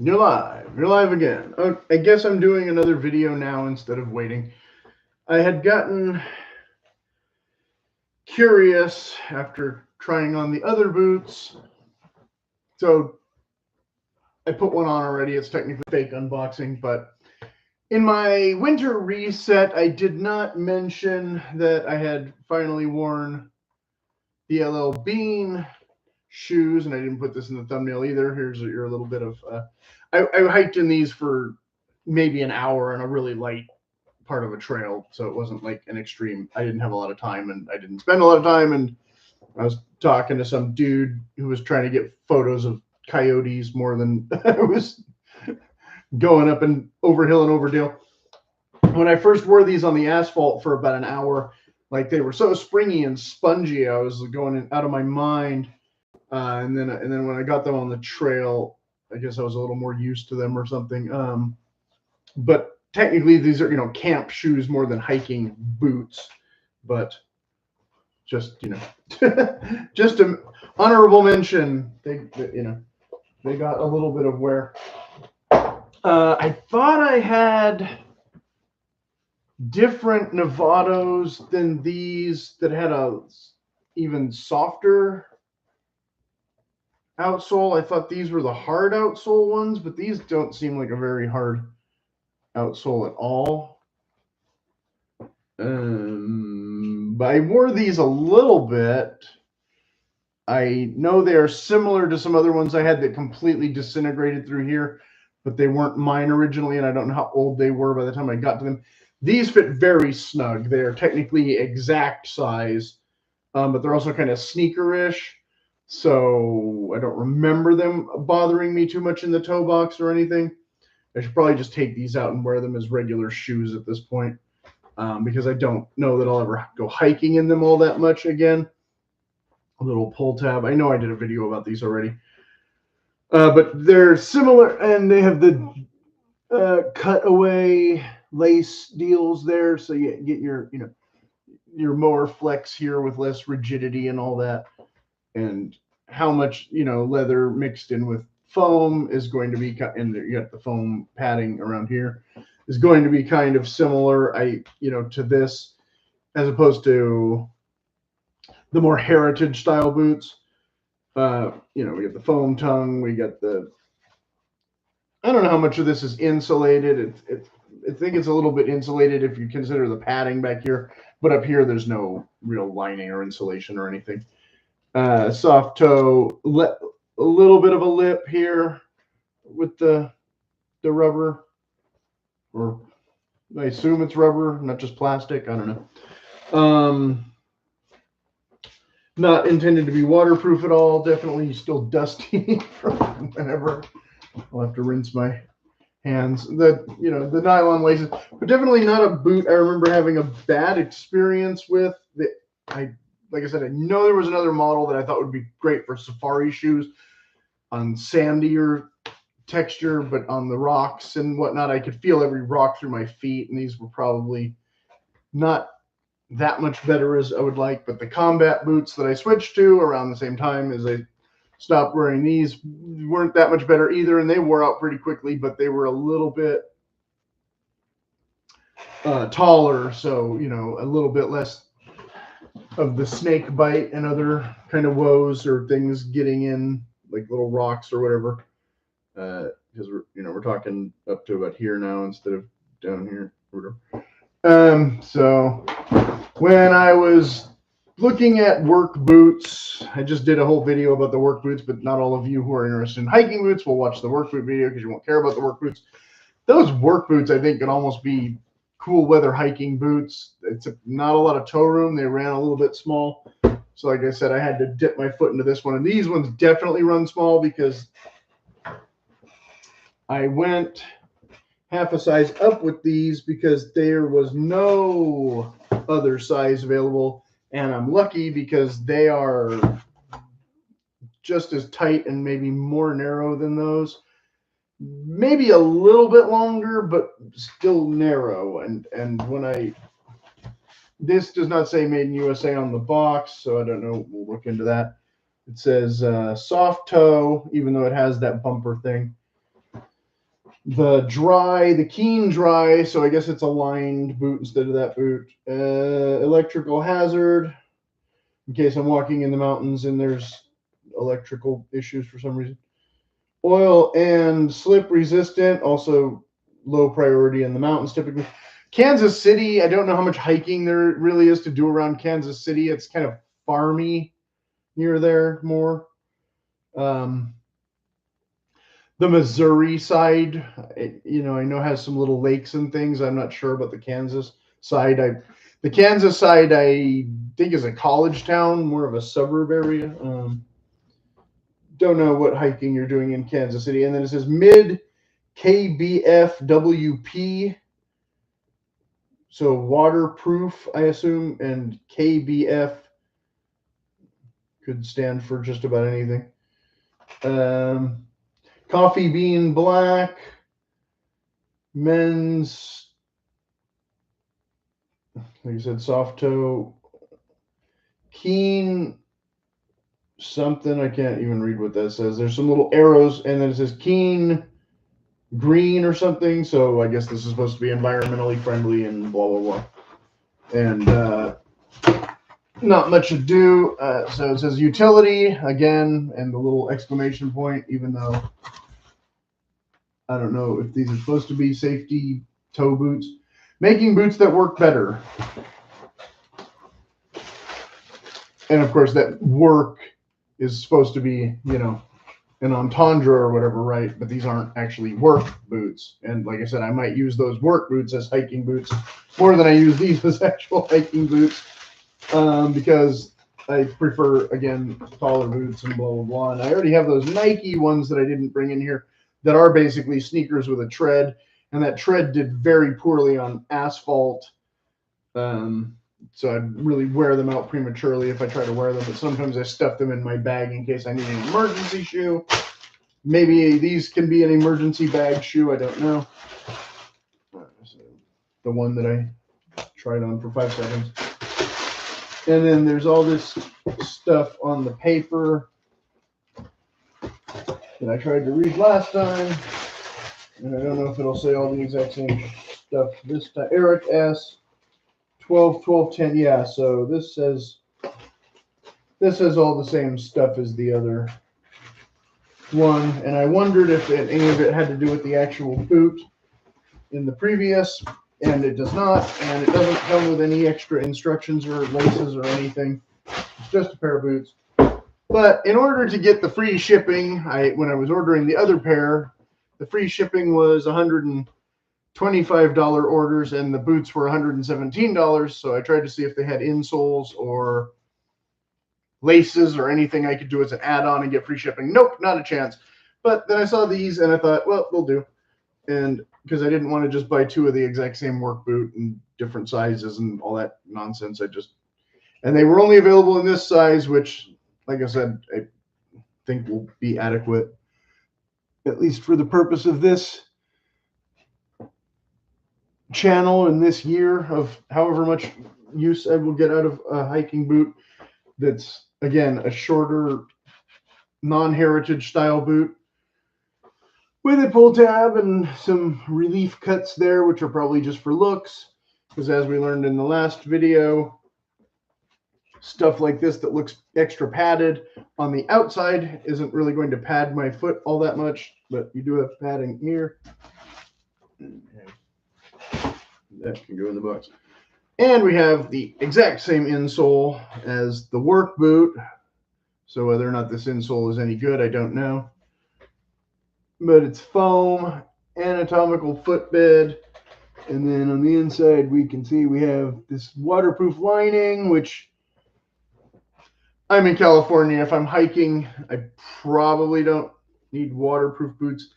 You're live. You're live again. Oh, I guess I'm doing another video now instead of waiting. I had gotten curious after trying on the other boots, so I put one on already. It's technically fake unboxing, but in my winter reset, I did not mention that I had finally worn the LL Bean shoes, and I didn't put this in the thumbnail either. Here's your little bit of. I hiked in these for maybe an hour in a really light part of a trail, so it wasn't like an extreme. I didn't have a lot of time, and I didn't spend a lot of time. And I was talking to some dude who was trying to get photos of coyotes more than I was going up and over hill and over dale. When I first wore these on the asphalt for about an hour, like they were so springy and spongy, I was going out of my mind. And then when I got them on the trail, I guess I was a little more used to them or something. But technically, these are camp shoes more than hiking boots. But just just an honorable mention. They got a little bit of wear. I thought I had different Nevados than these that had a even softer outsole. I thought these were the hard outsole ones, but these don't seem like a very hard outsole at all. But I wore these a little bit. I know they are similar to some other ones I had that completely disintegrated through here, but they weren't mine originally, and I don't know how old they were by the time I got to them. These fit very snug. They are technically exact size, but they're also kind of sneakerish. So I don't remember them bothering me too much in the toe box or anything. I should probably just take these out and wear them as regular shoes at this point, because I don't know that I'll ever go hiking in them all that much again. A little pull tab. I know I did a video about these already, but they're similar, and they have the cutaway lace deals there, so you get your mower flex here with less rigidity and all that. And how much leather mixed in with foam is going to be, and you got the foam padding around here, is going to be kind of similar to this, as opposed to the more heritage style boots. We got the foam tongue, we got the, I don't know how much of this is insulated. I think it's a little bit insulated if you consider the padding back here, but up here there's no real lining or insulation or anything. Soft toe, a little bit of a lip here with the rubber, or I assume it's rubber, not just plastic. I don't know. Not intended to be waterproof at all. Definitely still dusty from whenever. I'll have to rinse my hands. The nylon laces, but definitely not a boot I remember having a bad experience with. Like I said, I know there was another model that I thought would be great for safari shoes on sandier texture, but on the rocks and whatnot, I could feel every rock through my feet, and these were probably not that much better as I would like. But the combat boots that I switched to around the same time as I stopped wearing these weren't that much better either, and they wore out pretty quickly, but they were a little bit taller, so a little bit less of the snake bite and other kind of woes or things getting in, like little rocks or whatever. Because we're talking up to about here now instead of down here. So when I was looking at work boots, I just did a whole video about the work boots, but not all of you who are interested in hiking boots will watch the work boot video because you won't care about the work boots. Those work boots, I think, can almost be cool weather hiking boots. It's not a lot of toe room. They ran a little bit small. So like I said, I had to dip my foot into this one. And these ones definitely run small because I went half a size up with these because there was no other size available. And I'm lucky because they are just as tight and maybe more narrow than those. Maybe a little bit longer, but still narrow. And when this does not say made in USA on the box, so I don't know. We'll look into that. It says soft toe, even though it has that bumper thing. The Keen Dry, so I guess it's a lined boot instead of that boot. Electrical hazard, in case I'm walking in the mountains and there's electrical issues for some reason. Oil and slip resistant, also low priority in the mountains typically. Kansas City, I don't know how much hiking there really is to do around Kansas City. It's kind of farmy near there more. The Missouri side, I know has some little lakes and things. I'm not sure about the Kansas side. The Kansas side, I think, is a college town, more of a suburb area. Don't know what hiking you're doing in Kansas City. And then it says mid KBFWP, so waterproof, I assume, and KBF could stand for just about anything. Coffee bean black, men's, like I said, soft toe, Keen something. I can't even read what that says. There's some little arrows, and then it says Keen green or something. So I guess this is supposed to be environmentally friendly and blah, blah, blah. And not much to do. So it says utility again, and the little exclamation point, even though I don't know if these are supposed to be safety toe boots. Making boots that work better. And of course, that work is supposed to be, an entendre or whatever, right? But these aren't actually work boots. And like I said, I might use those work boots as hiking boots more than I use these as actual hiking boots, because I prefer, again, taller boots and blah, blah, blah. And I already have those Nike ones that I didn't bring in here that are basically sneakers with a tread. And that tread did very poorly on asphalt. So I'd really wear them out prematurely if I try to wear them. But sometimes I stuff them in my bag in case I need an emergency shoe. Maybe these can be an emergency bag shoe. I don't know. The one that I tried on for 5 seconds. And then there's all this stuff on the paper that I tried to read last time. And I don't know if it'll say all the exact same stuff this time. Eric S. 12-12-10. Yeah, so this says all the same stuff as the other one. And I wondered if any of it had to do with the actual boot in the previous. And it does not. And it doesn't come with any extra instructions or laces or anything. It's just a pair of boots. But in order to get the free shipping, when I was ordering the other pair, the free shipping was $125 orders, and the boots were $117. So I tried to see if they had insoles or laces or anything I could do as an add-on and get free shipping. Nope, not a chance. But then I saw these and I thought, well, they'll do. And because I didn't want to just buy two of the exact same work boot in different sizes and all that nonsense, and they were only available in this size, which, like I said, I think will be adequate, at least for the purpose of this channel and this year, of however much use I will get out of a hiking boot that's, again, a shorter non-heritage style boot with a pull tab and some relief cuts there, which are probably just for looks, because as we learned in the last video, stuff like this that looks extra padded on the outside isn't really going to pad my foot all that much, but you do have padding here. That can go in the box. And we have the exact same insole as the work boot. So whether or not this insole is any good, I don't know. But it's foam, anatomical footbed. And then on the inside, we can see we have this waterproof lining, which I'm in California. If I'm hiking, I probably don't need waterproof boots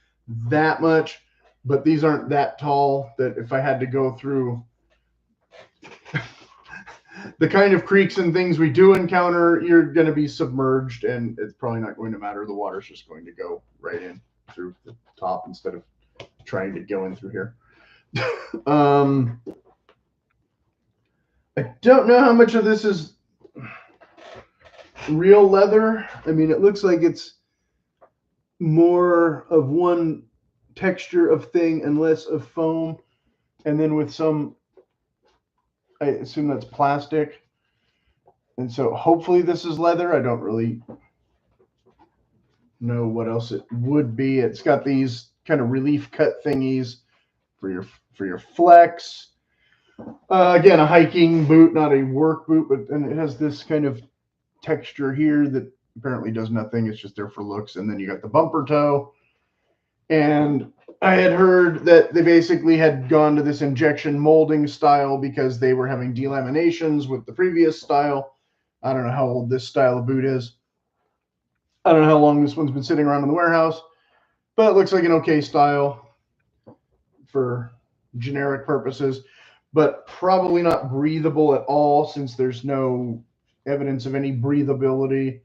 that much. But these aren't that tall that if I had to go through the kind of creeks and things we do encounter, you're going to be submerged, and it's probably not going to matter. The water's just going to go right in through the top instead of trying to go in through here. I don't know how much of this is real leather. I mean, it looks like it's more of one texture of thing and less of foam. And then with some, I assume that's plastic. And so hopefully this is leather. I don't really know what else it would be. It's got these kind of relief cut thingies for your flex. Again, a hiking boot, not a work boot, but and it has this kind of texture here that apparently does nothing. It's just there for looks. And then you got the bumper toe. And I had heard that they basically had gone to this injection molding style because they were having delaminations with the previous style. I don't know how old this style of boot is. I don't know how long this one's been sitting around in the warehouse, but it looks like an okay style for generic purposes, but probably not breathable at all since there's no evidence of any breathability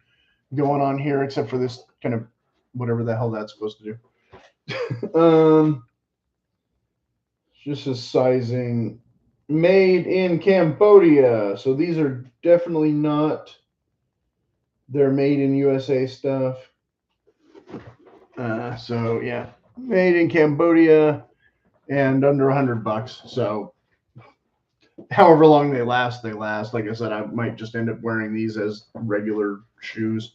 going on here except for this kind of whatever the hell that's supposed to do. Just a sizing made in Cambodia. So these are definitely not their made in USA stuff. So yeah, made in Cambodia and under $100. So however long they last, they last. Like I said, I might just end up wearing these as regular shoes.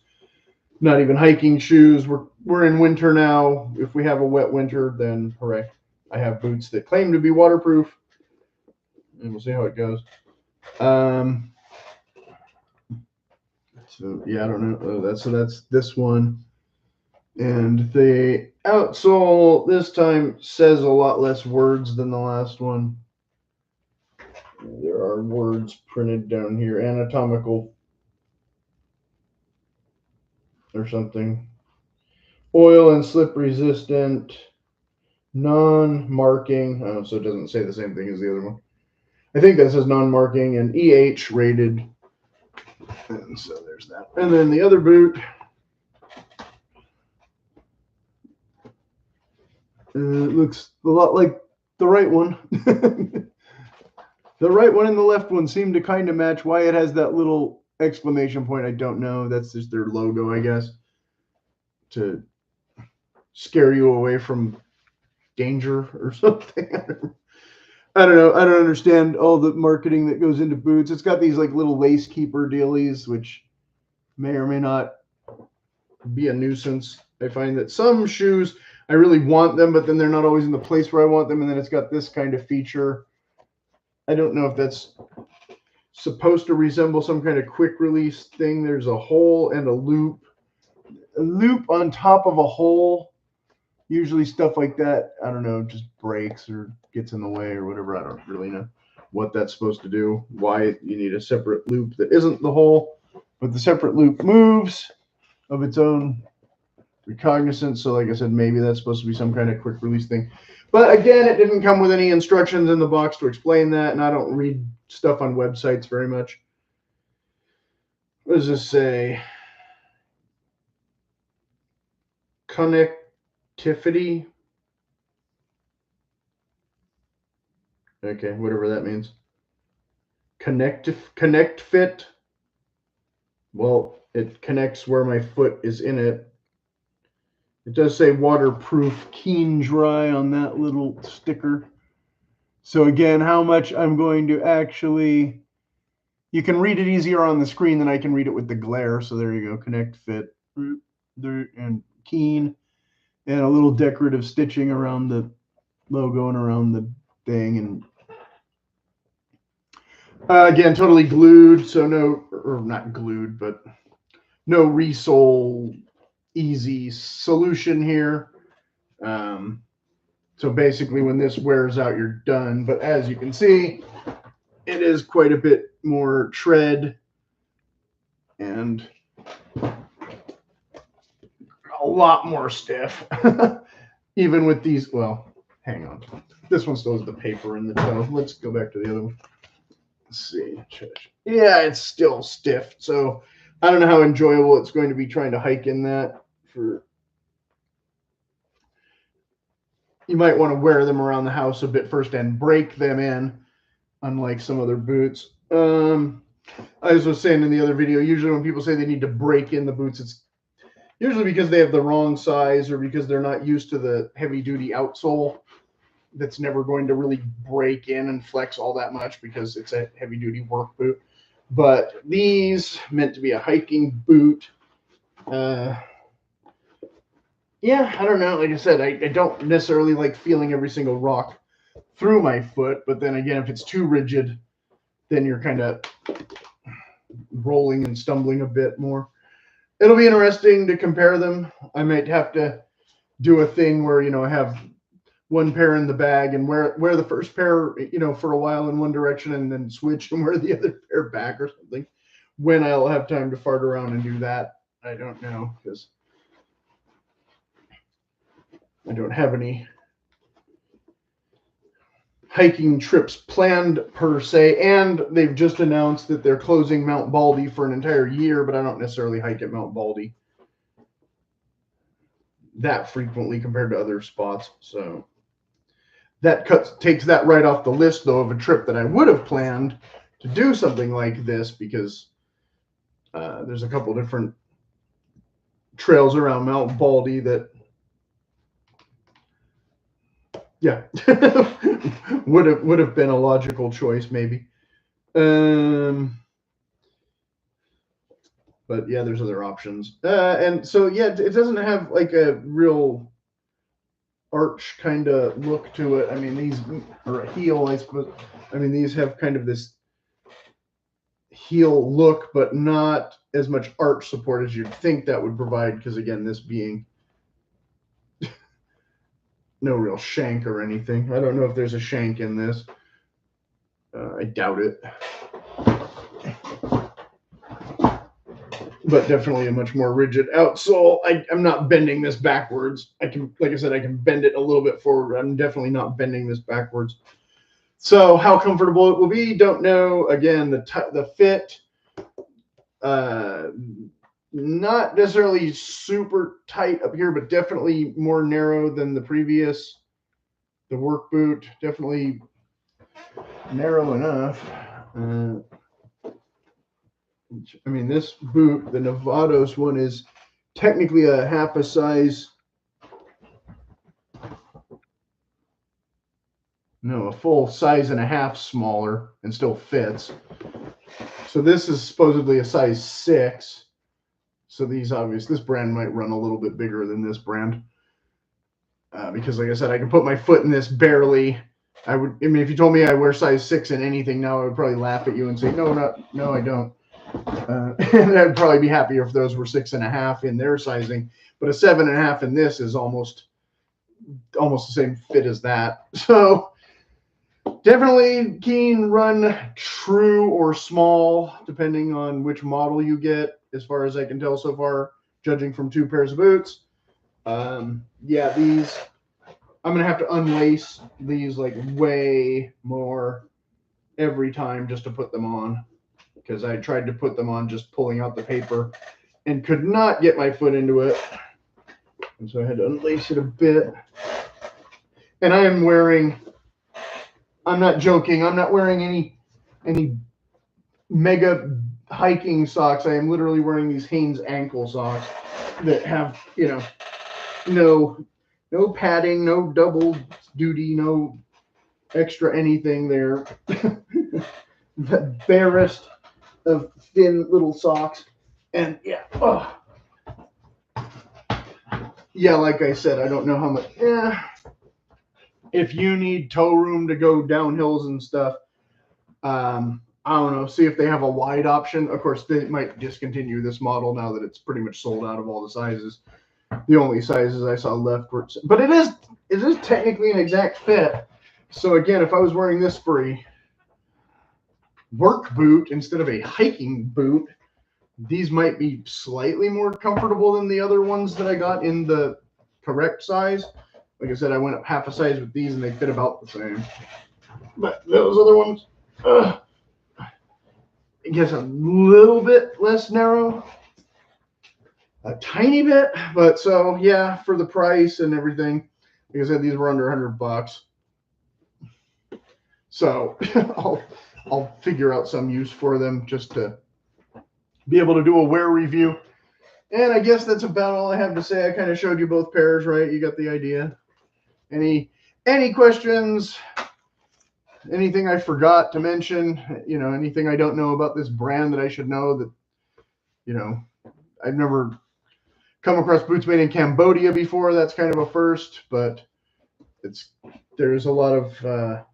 Not even hiking shoes. We're in winter now. If we have a wet winter, then hooray. I have boots that claim to be waterproof. And we'll see how it goes. So yeah, I don't know. So that's this one. And the outsole this time says a lot less words than the last one. There are words printed down here, anatomical or something. Oil and slip resistant, non-marking. Oh, so it doesn't say the same thing as the other one. I think that says non-marking and EH rated. And so there's that. And then the other boot. It looks a lot like the right one. The right one and the left one seem to kind of match. Why it has that little exclamation point, I don't know. That's just their logo, I guess, to scare you away from danger or something. I don't know. I don't understand all the marketing that goes into boots. It's got these like little lace keeper dealies, which may or may not be a nuisance. I find that some shoes, I really want them, but then they're not always in the place where I want them. And then it's got this kind of feature. I don't know if that's supposed to resemble some kind of quick release thing. There's a hole and a loop on top of a hole. Usually stuff like that, I don't know, just breaks or gets in the way or whatever. I don't really know what that's supposed to do, why you need a separate loop that isn't the hole, but the separate loop moves of its own recognizance. So like I said, maybe that's supposed to be some kind of quick release thing. But again, it didn't come with any instructions in the box to explain that, and I don't read stuff on websites very much. What does this say? Connectivity. Okay, whatever that means. Connect fit. Well, it connects where my foot is in it. It does say waterproof, keen dry on that little sticker. So again, how much I'm going to actually, you can read it easier on the screen than I can read it with the glare. So there you go, connect fit and keen, and a little decorative stitching around the logo and around the thing. And again, totally glued. So no, or not glued, but no resole easy solution here. So basically when this wears out, you're done. But as you can see, it is quite a bit more tread and a lot more stiff. Even with these, well, hang on. This one still has the paper in the toe. Let's go back to the other one. Let's see. Yeah, it's still stiff. So I don't know how enjoyable it's going to be trying to hike in that. You might want to wear them around the house a bit first and break them in, unlike some other boots. I was saying in the other video, usually when people say they need to break in the boots, Usually because they have the wrong size or because they're not used to the heavy duty outsole that's never going to really break in and flex all that much because it's a heavy duty work boot. But these meant to be a hiking boot. Yeah, I don't know. Like I said, I don't necessarily like feeling every single rock through my foot. But then again, if it's too rigid, then you're kind of rolling and stumbling a bit more. It'll be interesting to compare them. I might have to do a thing where, I have one pair in the bag and wear the first pair, for a while in one direction and then switch and wear the other pair back or something. When I'll have time to fart around and do that, I don't know, because I don't have any hiking trips planned per se, and they've just announced that they're closing Mount Baldy for an entire year, but I don't necessarily hike at Mount Baldy that frequently compared to other spots, so that takes that right off the list, though, of a trip that I would have planned to do something like this, because there's a couple different trails around Mount Baldy that, yeah, would have been a logical choice, maybe. But yeah, there's other options, and so yeah, it doesn't have like a real arch kind of look to it. I mean, these, or a heel, I suppose. I mean, these have kind of this heel look, but not as much arch support as you'd think that would provide, because again, this being no real shank or anything. I don't know if there's a shank in this. I doubt it. But definitely a much more rigid outsole. I'm not bending this backwards. I can, like I said, I can bend it a little bit forward. I'm definitely not bending this backwards. So how comfortable it will be, don't know. Again, the fit, not necessarily super tight up here, but definitely more narrow than the previous. The work boot, definitely narrow enough. I mean, this boot, the Nevados one, is technically a half a size. No, a full size and a half smaller and still fits. So this is supposedly a size 6. So these, obviously, this brand might run a little bit bigger than this brand. Because like I said, I can put my foot in this barely. I mean, if you told me I wear size 6 in anything now, I would probably laugh at you and say, no, I don't. And I'd probably be happier if those were 6.5 in their sizing. But a 7.5 in this is almost the same fit as that. So definitely keen, run true or small, depending on which model you get, as far as I can tell so far, judging from 2 pairs of boots. Yeah, these, I'm going to have to unlace these like way more every time just to put them on, because I tried to put them on just pulling out the paper and could not get my foot into it. And so I had to unlace it a bit. And I am wearing, I'm not joking, I'm not wearing any mega hiking socks. I am literally wearing these Hanes ankle socks that have, no padding, no double duty, no extra anything there. The barest of thin little socks. And yeah, yeah, like I said, I don't know how much. Yeah, if you need toe room to go down hills and stuff, I don't know. See if they have a wide option. Of course, they might discontinue this model now that it's pretty much sold out of all the sizes. The only sizes I saw left were, but it is technically an exact fit. So again, if I was wearing this for a work boot instead of a hiking boot, these might be slightly more comfortable than the other ones that I got in the correct size. Like I said, I went up half a size with these and they fit about the same. But those other ones, I guess a little bit less narrow. A tiny bit, but so yeah, for the price and everything, like I said, these were under $100. So I'll figure out some use for them just to be able to do a wear review. And I guess that's about all I have to say. I kind of showed you both pairs, right? You got the idea. Any questions? Anything I forgot to mention? You know, anything I don't know about this brand that I should know that, you know, I've never come across boots made in Cambodia before. That's kind of a first, but there's a lot of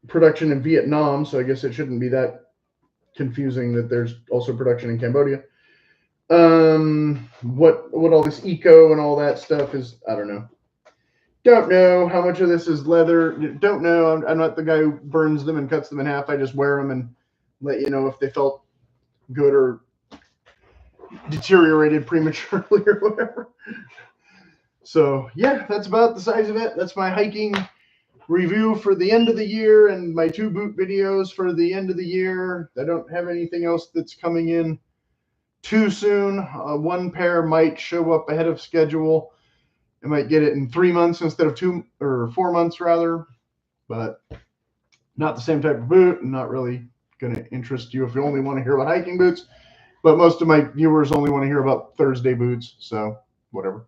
production in Vietnam, so I guess it shouldn't be that confusing that there's also production in Cambodia. What all this eco and all that stuff is, I don't know. Don't know how much of this is leather. Don't know. I'm not the guy who burns them and cuts them in half. I just wear them and let you know if they felt good or deteriorated prematurely or whatever. So yeah, that's about the size of it. That's my hiking review for the end of the year and my 2 boot videos for the end of the year. I don't have anything else that's coming in too soon. One pair might show up ahead of schedule. I might get it in 3 months instead of 2 or 4 months rather, but not the same type of boot and not really going to interest you if you only want to hear about hiking boots. But most of my viewers only want to hear about Thursday boots, so whatever.